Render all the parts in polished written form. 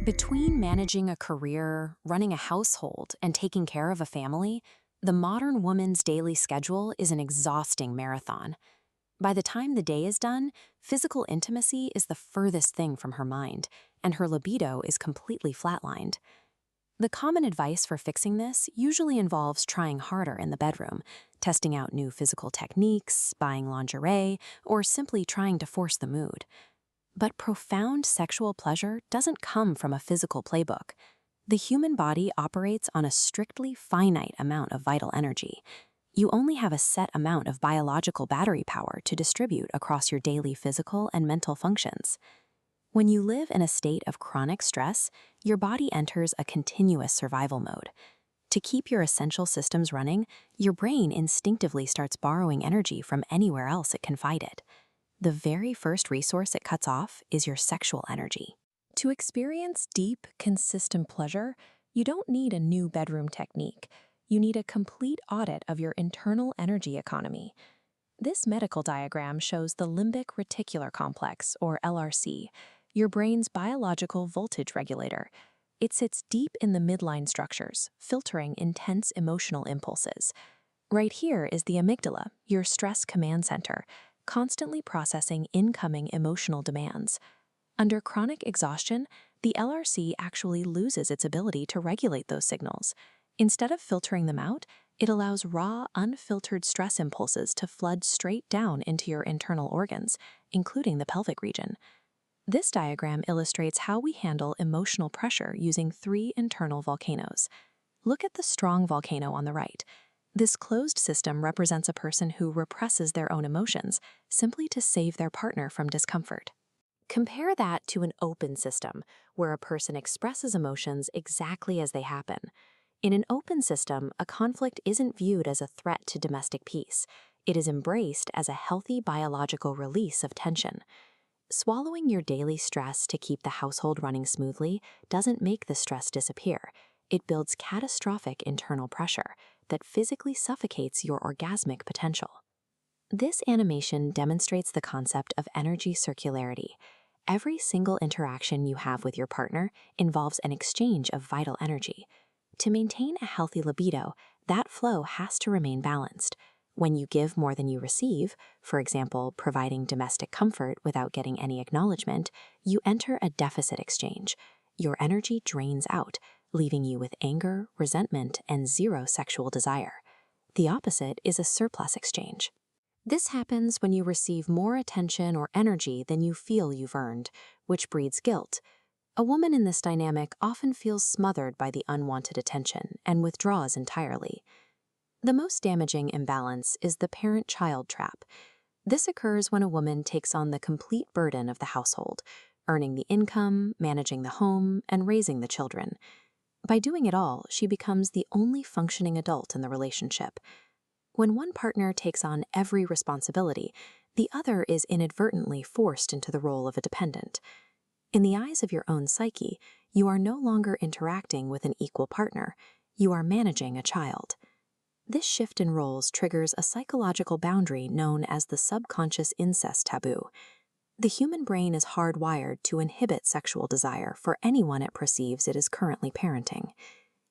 Between managing a career, running a household, and taking care of a family, the modern woman's daily schedule is an exhausting marathon. By the time the day is done, physical intimacy is the furthest thing from her mind, and her libido is completely flatlined. The common advice for fixing this usually involves trying harder in the bedroom, testing out new physical techniques, buying lingerie, or simply trying to force the mood. But profound sexual pleasure doesn't come from a physical playbook. The human body operates on a strictly finite amount of vital energy. You only have a set amount of biological battery power to distribute across your daily physical and mental functions. When you live in a state of chronic stress, your body enters a continuous survival mode. To keep your essential systems running, your brain instinctively starts borrowing energy from anywhere else it can find it. The very first resource it cuts off is your sexual energy. To experience deep, consistent pleasure, you don't need a new bedroom technique. You need a complete audit of your internal energy economy. This medical diagram shows the Limbic-Reticular Complex, or LRC, your brain's biological voltage regulator. It sits deep in the midline structures, filtering intense emotional impulses. Right here is the amygdala, your stress command center, constantly processing incoming emotional demands. Under chronic exhaustion, the LRC actually loses its ability to regulate those signals. Instead of filtering them out, it allows raw, unfiltered stress impulses to flood straight down into your internal organs, including the pelvic region. This diagram illustrates how we handle emotional pressure using 3 internal volcanoes. Look at the strong volcano on the right. This closed system represents a person who represses their own emotions simply to save their partner from discomfort. Compare that to an open system, where a person expresses emotions exactly as they happen. In an open system, a conflict isn't viewed as a threat to domestic peace. It is embraced as a healthy biological release of tension. Swallowing your daily stress to keep the household running smoothly doesn't make the stress disappear. It builds catastrophic internal pressure that physically suffocates your orgasmic potential. This animation demonstrates the concept of energy circularity. Every single interaction you have with your partner involves an exchange of vital energy. To maintain a healthy libido, that flow has to remain balanced. When you give more than you receive, for example, providing domestic comfort without getting any acknowledgement, you enter a deficit exchange. Your energy drains out, leaving you with anger, resentment, and zero sexual desire. The opposite is a surplus exchange. This happens when you receive more attention or energy than you feel you've earned, which breeds guilt. A woman in this dynamic often feels smothered by the unwanted attention and withdraws entirely. The most damaging imbalance is the parent-child trap. This occurs when a woman takes on the complete burden of the household, earning the income, managing the home, and raising the children. By doing it all, she becomes the only functioning adult in the relationship. When one partner takes on every responsibility, the other is inadvertently forced into the role of a dependent. In the eyes of your own psyche, you are no longer interacting with an equal partner. You are managing a child. This shift in roles triggers a psychological boundary known as the subconscious incest taboo. The human brain is hardwired to inhibit sexual desire for anyone it perceives it is currently parenting.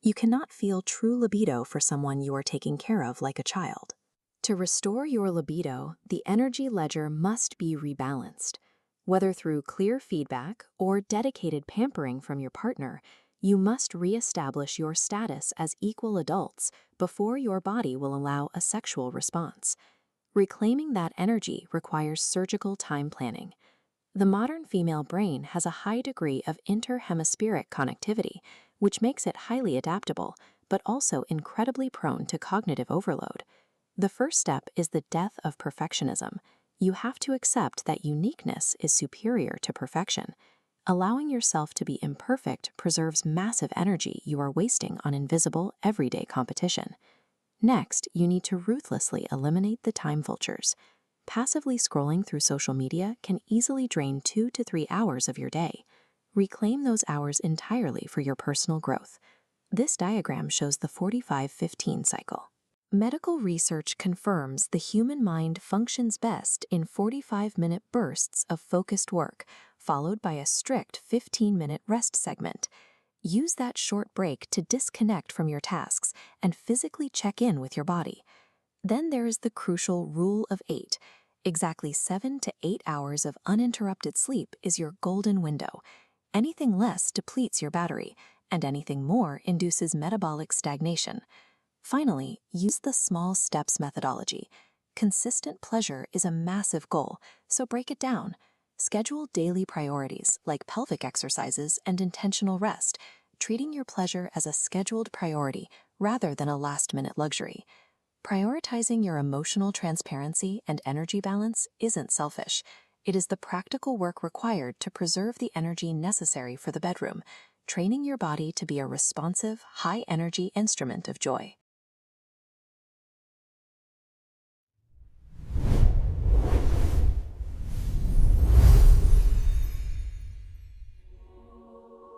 You cannot feel true libido for someone you are taking care of like a child. To restore your libido, the energy ledger must be rebalanced. Whether through clear feedback or dedicated pampering from your partner, you must reestablish your status as equal adults before your body will allow a sexual response. Reclaiming that energy requires surgical time planning. The modern female brain has a high degree of interhemispheric connectivity, which makes it highly adaptable, but also incredibly prone to cognitive overload. The first step is the death of perfectionism. You have to accept that uniqueness is superior to perfection. Allowing yourself to be imperfect preserves massive energy you are wasting on invisible, everyday competition. Next, you need to ruthlessly eliminate the time vultures. Passively scrolling through social media can easily drain 2 to 3 hours of your day. Reclaim those hours entirely for your personal growth. This diagram shows the 45-15 cycle. Medical research confirms the human mind functions best in 45-minute bursts of focused work, followed by a strict 15-minute rest segment. Use that short break to disconnect from your tasks and physically check in with your body. Then there is the crucial rule of 8. Exactly 7 to 8 hours of uninterrupted sleep is your golden window. Anything less depletes your battery, and anything more induces metabolic stagnation. Finally, use the small steps methodology. Consistent pleasure is a massive goal, so break it down. Schedule daily priorities like pelvic exercises and intentional rest, treating your pleasure as a scheduled priority rather than a last-minute luxury. Prioritizing your emotional transparency and energy balance isn't selfish. It is the practical work required to preserve the energy necessary for the bedroom, training your body to be a responsive, high-energy instrument of joy.